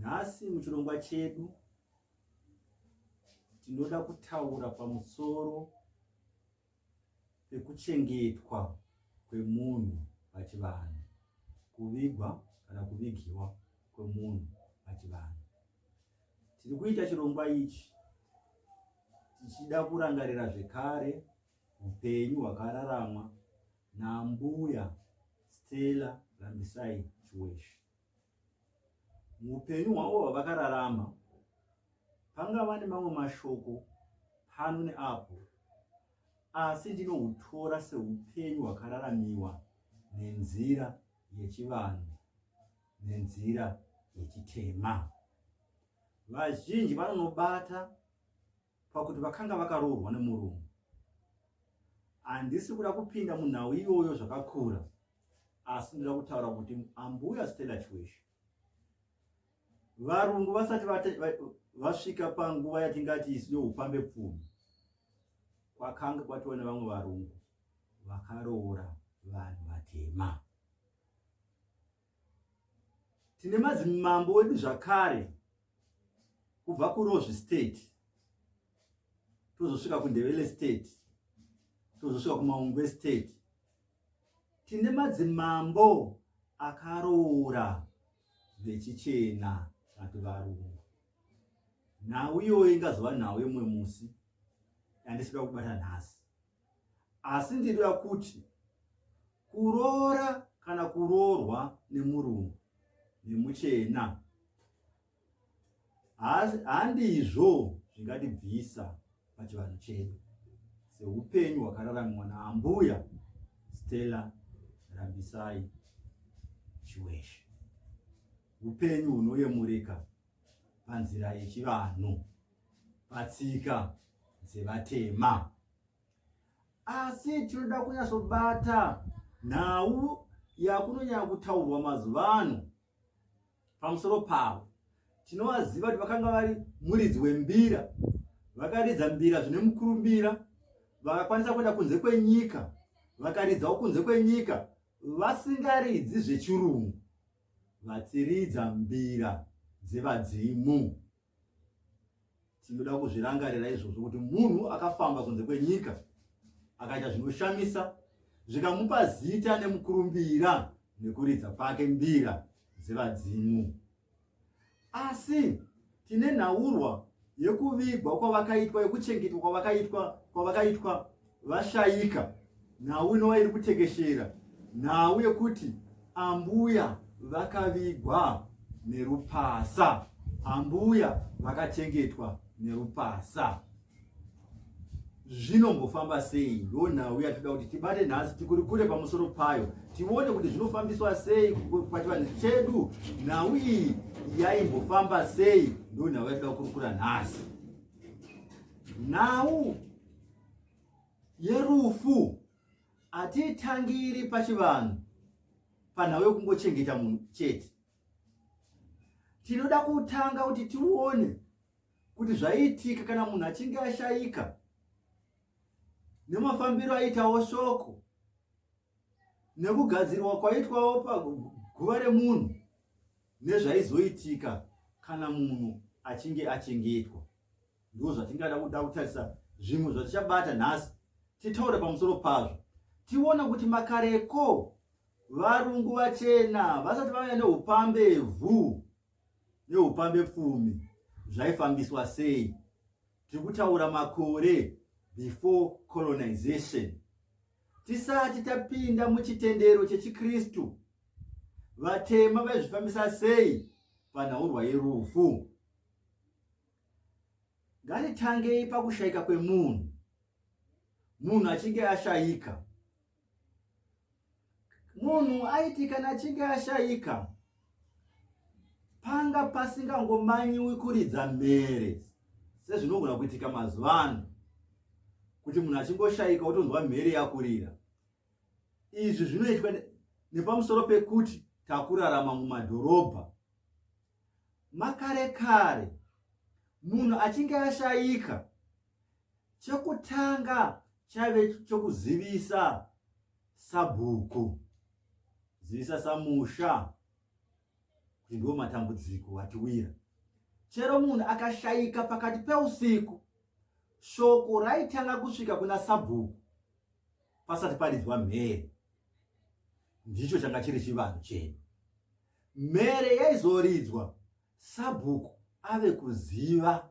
Nhasi muchirongwa chedu tinoda kutaura pamusoro pekuchengetwa kwemunhu pachivanhu, kuvigwa kana kuvigiwa kwemunhu pachivanhu. Tiri kuita chirongwa ichi tichida kurangarira zvekare upenyu hwakararamwa naMbuya Stella Lambisai Chiweshe. Muupenyu hwavo hwavakararama pangava nemamwe mashoko pano neapo, asi ndinohutora seupenyu hwakararamiwa nenzira yechivanhu, nenzira yechitema. Vazhinji vanonobata pakuti vakanga vakaroorwa nemurungu. Handisi kuda kupinda munhau iyoyo zvakakura, asi ndoda kutaura kuti Ambuya Stella Chiweshe, varungu vasati vasvika panguva yatingati isiyo upambe pfumi, kwakanga kwatiwa nevamwe varungu vakaroora vanhu vatema. Tine madzimambo wedu zvakare kubva kuRozvi State, tozosvika kuNdebele State, tozosvika kuMaungwe State. Tine madzimambo akaroora vechichena vati varungu. Nhau iyoyo ingazova nhau yemwe musi yandisida kubata nhasi, asi ndinoda kuti kuroora kana kuroorwa nemurungu nemuchena handizvo zvingatibvisa pachivanhu chedu, seupenyu hwakararamiwa naAmbuya Stella Lambisai Chiweshe, upenyu hunoyemurika panzira yechivanhu, patsika dzevatema. Asi tinoda kunyatsobata nhau yakunonyanya kutaurwa mazuva ano pamusoro pavo. Tinovaziva kuti vakanga vari muridzi wembira, vakaridza mbira zvine mukurumbira, vakakwanisa kuenda kunze kwenyika, vakaridzawo kunze kwenyika, vasingaridzi zvechirungu, vachiridza mbira dzevadzimu. Tinoda kuzvirangarira izvozvo kuti munhu akafamba kunze kwenyika akaita zvinoshamisa, zvikamupa zita nemukurumbira nekuridza kwake mbira dzevadzimu. Asi tine nhaurwa yekuvigwa kwavakaitwa, yekuchengetwa kwavakaitwa vashayika, nhau inova iri kutekeshera, nhau yekuti Ambuya vakavigwa nerupasa, Ambuya vakachengetwa nerupasa. Zvinombofamba sei? Ndo nhau yatoda kuti tibate nhasi, tikurukure pamusoro payo, tione kuti zvinofambiswa sei pachivanhu chedu. Nhau iyi yaimbofamba sei? Ndo nhau yatoda kukurukura nhasi. Nhau yerufu hatitangiri pachivanhu panhau yekungochengeta munhu chete. Tinoda kutanga kuti tione kuti zvaiitika kana munhu achinge ashayika, nemafambiro aitawo shoko, nekugadzirwa kwaitwawo paguva remunhu, nezvaizoitika kana munhu achinge achengetwa. Ndo zvatingada kuda kutarisa zvimwe zvatichabata nhasi, titaure pamusoro pazvo, tiona kuti makareko varungu vachena vasati vanya neupambevhu neupambe pfumi zvaifambiswa sei. Tiri kutaura makore before colonization, tisati tapinda muchitendero chechikristu. Vatema vaizvifambisa sei panhaurwa yerufu? Ngatitangei pakushayika kwemunhu. Munhu achinge ashayika, munhu aiti kana achinge ashayika, panga pasingangomanyiwi kuridza mhere sezvinogona kuitika mazuva ano, kuti munhu achingoshayika otonzwa mhere yakurira. Izvi zvinoitwa nepamusoro pekuti takurarama mumadhorobha. Makare kare munhu achinge ashayika, chekutanga chaive chokuzivisa sabhuku, zivisa samusha, kuti ndiwo matambudziko atiwira. Chero munhu akashayika pakati peusiku, shoko raitanga kusvika kuna Sabhuku pasati paridzwa mhere. Ndicho changa chiri chivanhu chedu. Mhere yaizoridzwa, Sabhuku ave kuziva,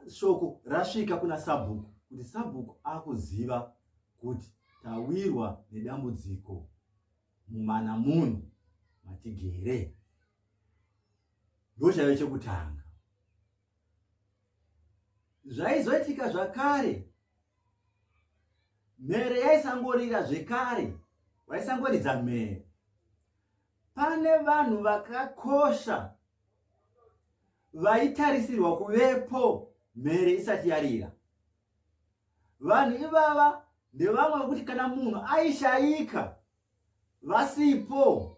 shoko rasvika kuna Sabhuku kuti Sabhuku akuziva kuti tawirwa nedambudziko mumana munhu matigere. Ndochaive chekutanga. Zvaizoitika zvakare, mhere yaisangorira zvekare, vaisangoridza mhere. Pane vanhu vakakosha vaitarisirwa kuvepo mhere isati yarira. Vanhu ivava ndevamwe vekuti kana munhu aishayika vasipo,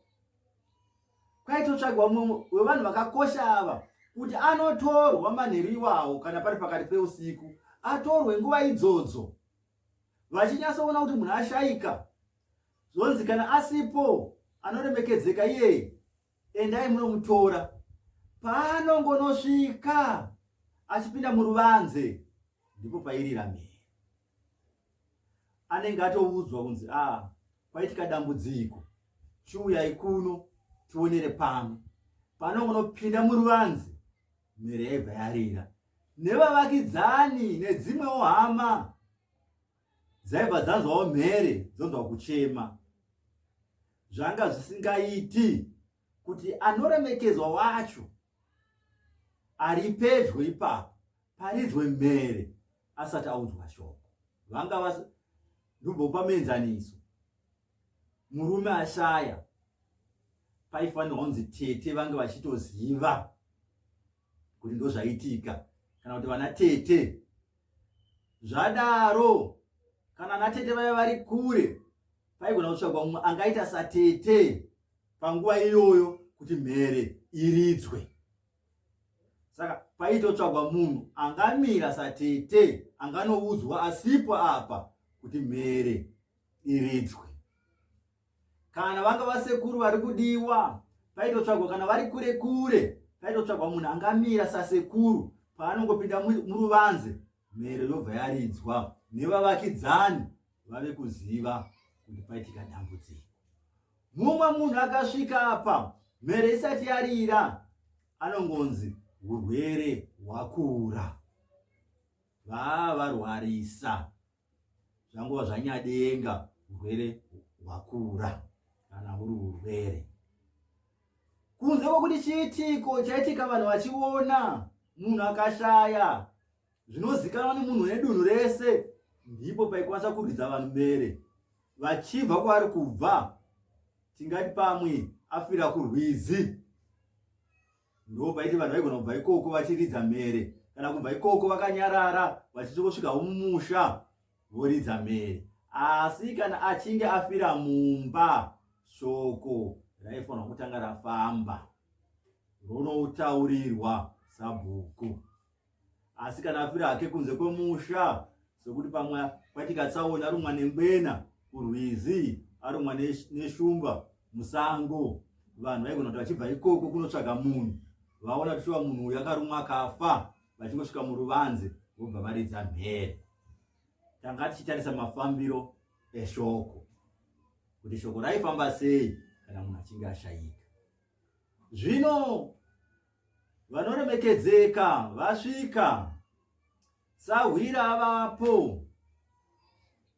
kwaitotsvagwa mumwe wevanhu vakakosha ava kuti anotorwa manheru iwawo kana pari pakati peusiku, atorwe nguva idzodzo. Vachinyasoona kuti munhu ashayika, zvonzi kana asipo anoremekedzeka iyeye, endai munomutora. Paanongonosvika achipinda muruvanze, ndipo pairira mhere. Anenge atoudzwa kunzi kwaitika dambudziko, chiuyai kuno tionere pamwe. Panongonopinda muruvanze, mhere yaibva yarira. Nevavakidzani nedzimwewo hama dzaibva dzanzwawo mhere dzonzwa kuchema. Zvanga zvisingaiti kuti anoremekedzwa wacho ari pedyo ipapo paridzwe mhere asati audzwa shoko. Vanga ndumbopa muenzaniso. Murume ashaya, paifanirwa kunzi tete vange vachitoziva kuti ndo zvaitika, kana kuti vana tete. Zvadaro kana vana tete vaya vari kure, paigona kutsvagwa mumwe angaita satete panguva iyoyo kuti mhere iridzwe. Saka paitotsvagwa munhu angamira satete, anganoudzwa asipo apa kuti mhere iridzwe. Kana vanga vasekuru vari kudiwa, paitotsvagwa, kana vari kure kure, paitotsvagwa munhu angamira sasekuru paanongopinda muruvanze, mhere yobva yaridzwa. Nevavakidzani vave kuziva kuti paitika dambudziko. Mumwe munhu akasvika apa mhere isati yarira, anongonzi urwere hwakura. Varwarisa, zvangova zvanyadenga, urwere hwakura kana uri urwere. Kunze kwokuti chiitiko chaitika vanhu vachiona munhu akashaya, zvinozikanwa nemunhu nedunhu rese, ndipo paikwanisa kuridza vanhu mhere vachibva kwaari kubva. Tingati pamwe afira kurwizi, ndo paiti vanhu vaigona kubva ikoko vachiridza mhere, kana kubva ikoko vakanyarara vachitosvika mumusha voridza mhere. Asi kana achinge afira mumba, shoko raifanirwa kutanga rafamba, ronotaurirwa Sabhuku. Asi kana afira hake kunze kwemusha, sekuti pamwe kwaitika tsaona rumwa nengwena kurwizi, arumwa neshumba musango, vanhu vaigona kuti vachibva ikoko kunotsvaga munhu, vaona kushuva munhu uyu akarumwa akafa, vachingosvika muruvanze vobva varidza mhere. Tanga tichitarisa mafambiro eshoko, kuti shoko raifamba sei kana munhu achinge ashayika. Zvino vanoremekedzeka vasvika, Sahwira avapo.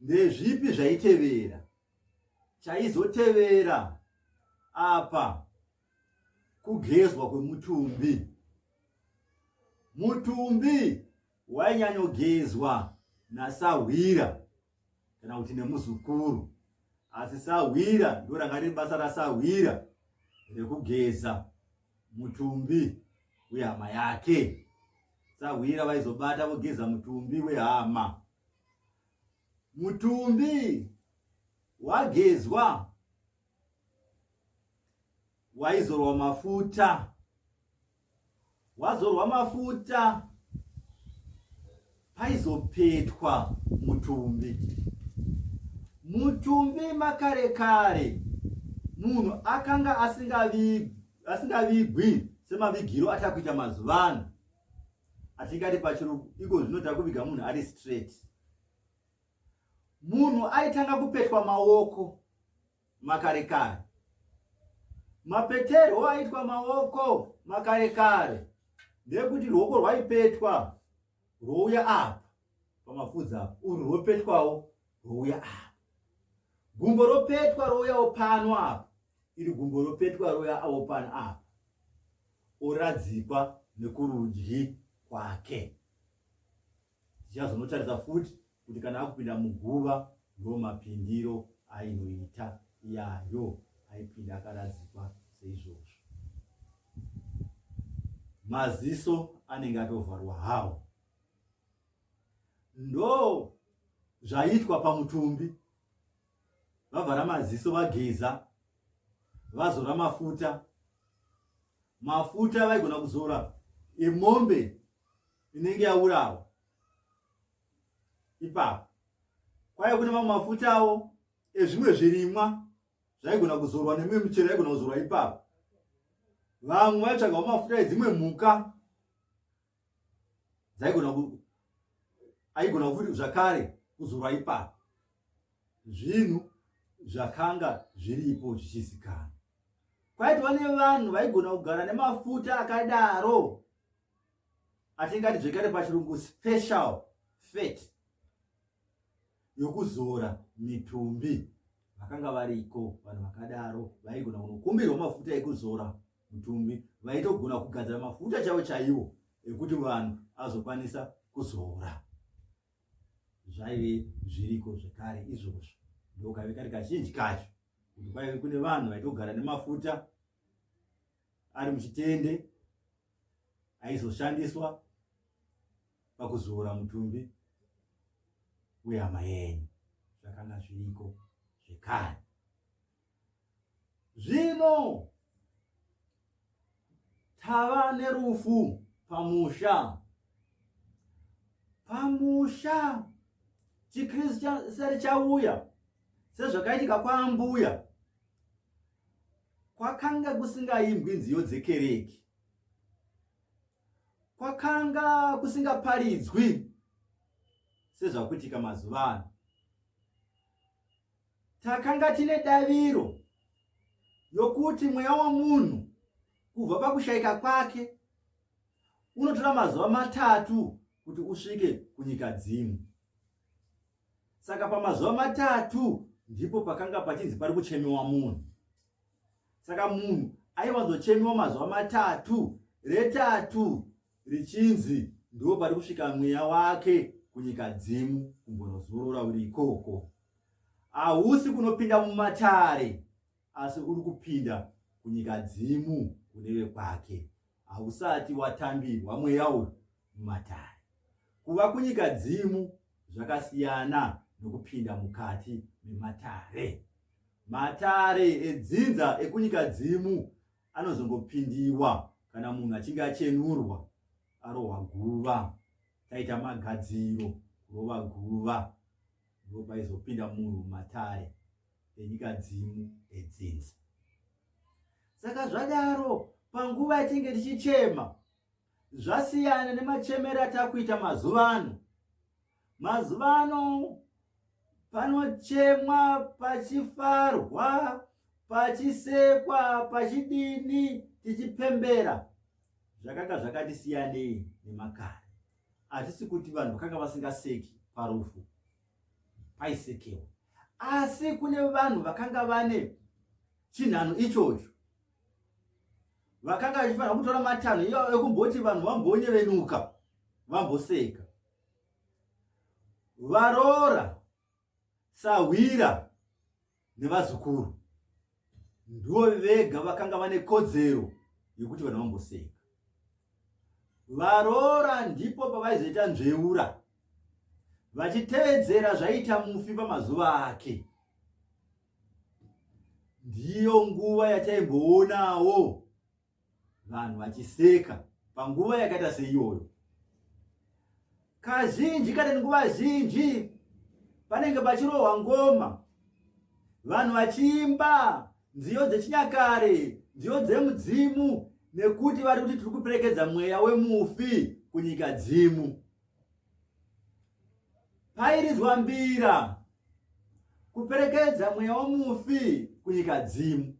Ndezvipi zvaitevera? Chaizotevera apa kugezwa kwemutumbi. Mutumbi wainyanyogezwa naSahwira kana kuti nemuzukuru, asi Sahwira ndo ranga riri basa raSahwira rekugeza mutumbi wehama yake. Sahwira vaizobata vogeza mutumbi wehama. Mutumbi wagezwa waizorwa mafuta. Wazorwa mafuta paizopetwa mutumbi. Mutumbi makare kare munhu akanga asingavigwi semavigiro atakuita mazuva ano, atingati pachirungu iko zvinoda kuviga munhu ari straight. Munhu aitanga kupetwa maoko makare kare. Mapeterwo aitwa maoko makare kare ndekuti ruoko rwaipetwa rouya apa pamapfudzi apa, urwu rwopetwawo rouya apa, gumbo ropetwa rouyawo pano apa, iri gumbo ropetwa rouyawo pano apa, oradzikwa nekurudyi kwake. Tichazonotarisa futi kuti kana akupinda muguva ndo mapindiro ainoita iyayo, aipinda akaradzikwa seizvozvo. Maziso anenge atovharwa hawo. Ndo zvaitwa pamutumbi. Vavhara maziso, vageza, vazora mafuta. Mafuta vaigona kuzora emombe inenge yaurawa. Ipapo kwaiva kune mamwe mafutawo ezvimwe zvirimwa zvaigona kuzorwa, nemimwe michero yaigona kuzorwa ipapo. Vamwe vaitsvagawo mafuta edzimwe mhuka aigona futi zvakare kuzorwa ipapo. Zvinhu zvakanga zviripo zvichizikanwa. Kwaitova nevanhu vaigona kugara nemafuta akadaro, atingati zvekare pachirungu special fat, yokuzora mitumbi. Vakanga variko vanhu vakadaro vaigona kunokumbirwa mafuta ekuzora mutumbi, vaitogona kugadzira mafuta chaiwo chaiwo ekuti vanhu azokwanisa kuzora. Zvaive zviriko zvekare izvozvo. Ndokaive kari kazhinji kacho kuti kwaive kune vanhu vaitogara nemafuta ari muchitende aizoshandiswa pakuzora mutumbi wehama yenyu. Zvakanga zviriko zvekare. Zvino tava nerufu pamusha. Pamusha chiKristu chisati chauya, sezvakaitika kwaambuya, kwakanga kusingaimbwi nziyo dzekereke, kwakanga kusingaparidzwi sezvakuitika mazuva ano. Takanga tine daviro yokuti mweya womunhu kubva pakushayika kwake unotora mazuva 3 kuti usvike kunyika dzimwe. Saka pamazuva 3 ndipo pakanga pachinzi pari kuchemiwa munhu. Saka munhu aiwanzochemiwa mazuva 3, re3 richinzi ndo pari kusvika mweya wake kunyika dzimu kumbonozorora uri ikoko. Hausi kunopinda mumatare, asi uri kupinda kunyika dzimu kuneve kwake. Hausati watambirwa mweya uyu mumatare. Kuva kunyika dzimu zvakasiyana nokupinda mukati mematare. Matare edzinza ekunyika dzimu anozongopindiwa kana munhu achinge achenurwa, arohwa guva, taita magadziro kurova guva, ndo paizopinda munhu mumatare enyika dzimu edzinza. Saka zvadaro panguva yatinge tichichema, zvasiyana nemachemero atakuita mazuva ano. Mazuva ano panochemwa pachifarwa, pachisekwa, pachidini, tichipembera. Zvakanga zvakatisiyanei nemakare. Hatisi kuti vanhu vakanga vasingaseki parufu, paisekewa. Asi kune vanhu vakanga vane chinhano ichocho. Vakanga vachifanira kutora matanho iwayo ekumboti vanhu vambonyevenuka, vamboseka. Varoora, Sahwira nevazukuru ndivo vega vakanga vane kodzero yokuti vanhu vamboseka. Varoora ndipo pavaizoita nzveura, vachitevedzera zvaita mufi pamazuva ake. Ndiyo nguva yataimboonawo vanhu vachiseka panguva yakaita seiyoyo. Kazhinji kana nguva zhinji panenge pachirohwa ngoma, vanhu vachiimba nziyo dzechinyakare, ndiyo dzemudzimu, nekuti vari kuti tiri kuperekedza mweya wemufi kunyika dzimu. Pairidzwa mbira kuperekedza mweya wemufi kunyika dzimu.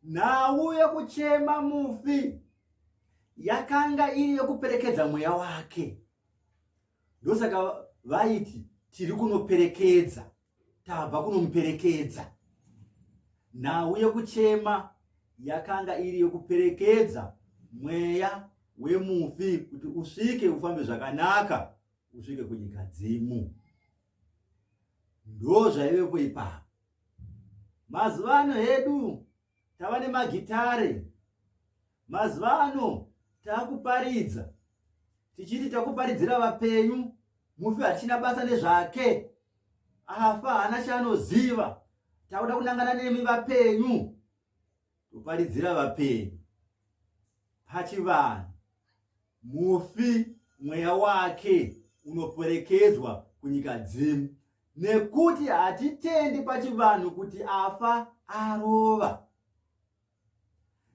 Nhau yekuchema mufi yakanga iri yekuperekedza mweya wake. Ndosaka vaiti tiri kunoperekedza, tabva kunomuperekedza. Nhau yekuchema yakanga iri yekuperekedza mweya wemufi kuti usvike ufambe zvakanaka, usvike kunyika dzimu. Ndo zvaivepo ipapo. Mazuva ano hedu tava nemagitare. Mazuva ano takuparidza tichiti takuparidzira vapenyu. Mufi hachina basa nezvake, afa hana chaanoziva, takuda kunangana nemi vapenyu, toparidzira vapenyu. Pachivanhu mufi mweya wake unoperekedzwa kunyika dzimu, nekuti hatitendi pachivanhu kuti afa arova.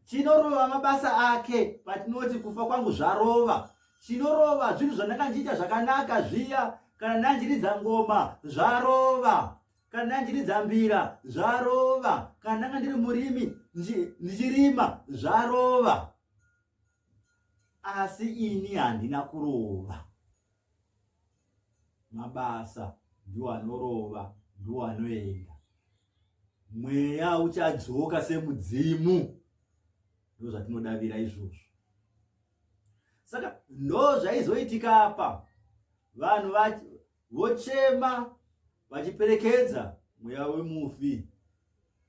Chinorova mabasa ake. Patinoti kufa kwangu zvarova, chinorova zvinhu zvandakandiita zvakanaka zviya. Kana ndanjiridza ngoma zvarova, kana ndanjiridza mbira zvarova, kana ndanga ndiri murimi ndichirima zvarova. Asi ini handina kurova. Mabasa ndiwo anorova, ndiwo anoenda. Mweya uchadzoka semudzimu. Ndo zvatinodavira izvozvo. Saka ndo zvaizoitika apa. Vanhu vochema vachiperekedza mweya wemufi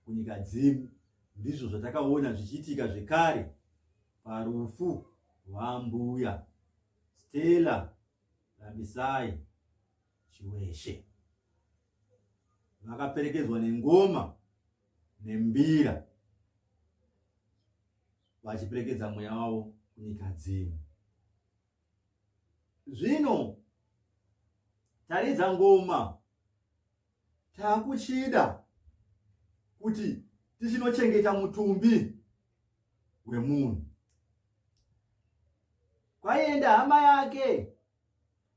kunyika dzimu. Ndizvo zvatakaona zvichiitika zvekare parufu rwambuya Stella Rabisai Chiweshe. Vakaperekedzwa nengoma nembira, vachiperekedza mweya wavo kunyika dzimu. Zvino taridza ngoma, takuchida kuti tichinochengeta mutumbi wemunhu. Kwaienda hama yake,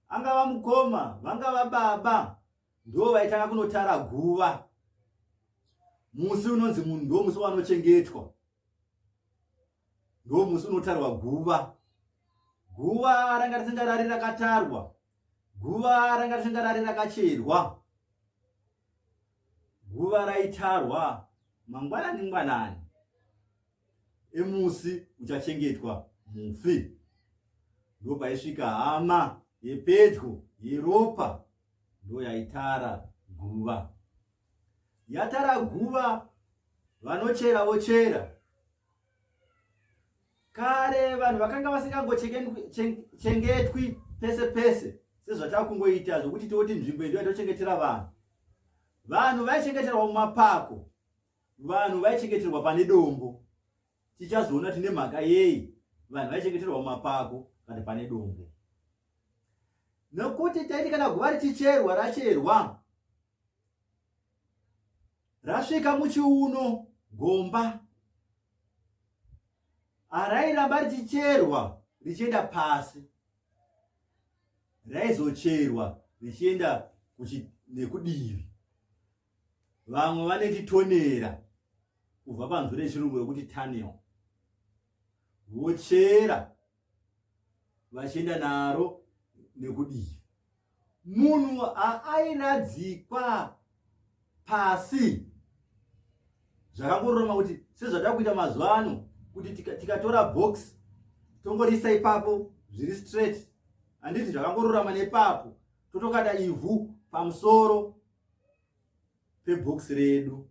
angava mukoma, vangava baba, ndo vaitanga kunotara guva. Musi unonzi munhu ndo musi wanochengetwa, ndo musi unotarwa guva. Guva ranga risingarari rakatarwa, guva ranga risingarari rakacherwa. Guva raitarwa mangwanani emusi uchachengetwa mufi. Ndo paisvika hama yepedyo yeropa, ndo yaitara guva. Yatara guva, vanochera vochera. Kare vanhu vakanga vasingangochengetwi pese pese sezvatakungoita zvokuti toti nzvimbo ino yatochengetera vanhu. Vanhu vaichengeterwa mumapako, vanhu vaichengeterwa pane dombo. Tichazoona tine mhaka yei vanhu vaichengeterwa mumapako kana pane dombo. Nokuti taiti kana guva richicherwa racherwa, rasvika muchiuno gomba, arairamba richicherwa richienda pasi, raizocherwa richienda nekudivi. Vamwe vanetitonera, kubva panzwi rechirungu rekuti tunnel. Vochera vachienda naro nekudivi. Munhu airadzikwa pasi. Zvakangoroma kuti sezvada kuita mazuva ano, kuti tikatora box tongorisa ipapo zviri straight. Handiti zvakangororama nepapo, totokada ivhu pamusoro pebox redu.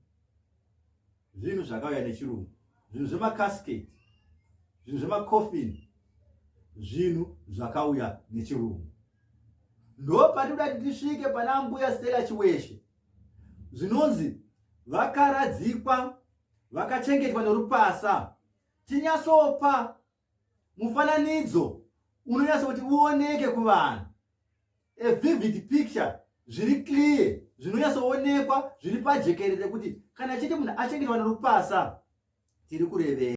Zvinhu zvakauya nechirungu, zvinhu zvemakasiketi, zvinhu zvemacoffin, zvinhu zvakauya nechirungu. Ndo patinoda tisvike pana mbuya Stella Chiweshe, zvinonzi vakaradzikwa, vakachengetwa norupasa. Tinyasopa mufananidzo unonyasa kuti uoneke kuvanhu, a vivid picture, zviri clear, zvinonyasa kuonekwa zviri pajekerere, kuti kana chiti munhu achengetwa norupasa, tiri kurevera.